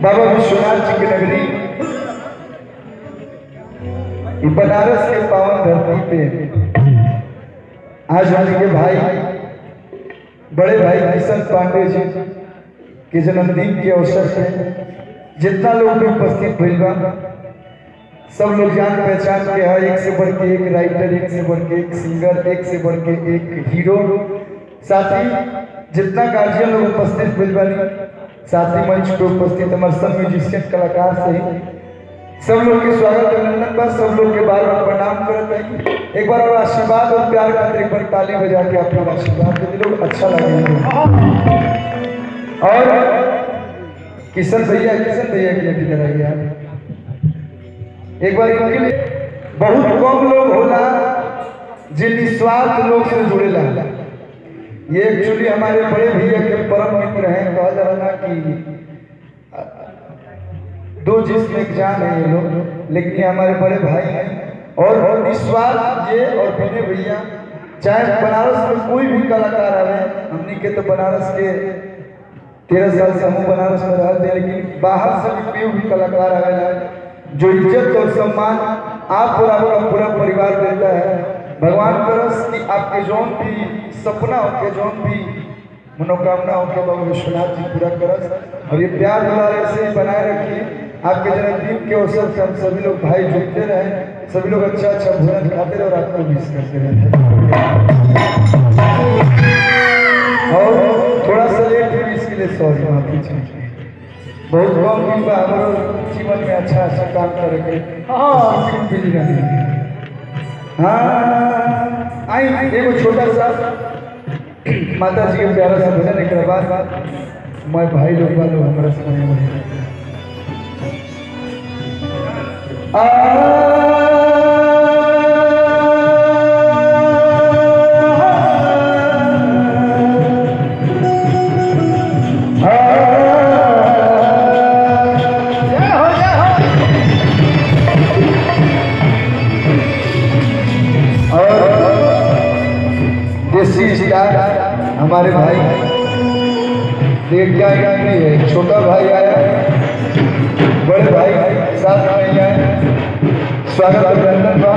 बाबा विश्वनाथ जी की नगरी बनारस के पावन धरती पे आज हमारे भाई बड़े भाई किशन पांडे जी के जन्मदिन के अवसर पे जितना लोग भी उपस्थित हुए बा सब लोग जान पहचान के है, एक से बढ़ के एक राइटर, एक से बढ़ के एक सिंगर, एक से बढ़ के एक हीरो, साथ ही जितना गार्जियन लोग उपस्थित हुए बानी, साथ ही मंच पे उपस्थित हमारे सब म्यूजिशियन कलाकार सही सब लोग के स्वागत अभिनंदन बस सब लोग के बार बार प्रणाम करते हैं। एक बार और आशीर्वाद और प्यार का एक बार ताली बजा के आप लोग आशीर्वाद दे लोग अच्छा लगेगा। और किशन भैया की लड़की कराइए आप एक बार इनके लिए। बहुत कम लोग होला जो निस्वार्थ लोग से जुड़ेला। ये एक्चुअली हमारे बड़े भैया के परम मित्र हैं। कहा जा रहा कि दो जिस्म एक जान है ये लोग, लेकिन ये हमारे बड़े भाई हैं। और निस्वार्थ ये और विनय भैया, चाहे बनारस में कोई भी कलाकार आवे, हमने के तो बनारस के 13 साल से हम बनारस में रहते हैं, लेकिन बाहर से भी कोई भी कलाकार आवे जो इज्जत और सम्मान आप और आपका पूरा परिवार देता है। भगवान करस कि आपके जौन भी सपना हो के जौन भी मनोकामना हो के बाबा विश्वनाथ जी पूरा करस और ये प्यार दुलार ऐसे बनाए रखिए। आपके जन्मदिन के अवसर से हम सभी लोग भाई जुटते रहे, सभी लोग अच्छा अच्छा भोजन खाते रहे और आपको मिस करते रहे। और थोड़ा सा लेट हुई इसके लिए सॉरी, माफी चाहिए। बहुत कम दिन बा हमारे जीवन में अच्छा अच्छा काम करके बिजी रहने। हाँ आई एगो छोटा सा माता जी के प्यारा सा भजन एक बाद मैं भाई लोग वालों हमारा समय हमारे भाई देख क्या है, छोटा भाई आया है, बड़े भाई साथ में आए, स्वागत अभिनंदन बा।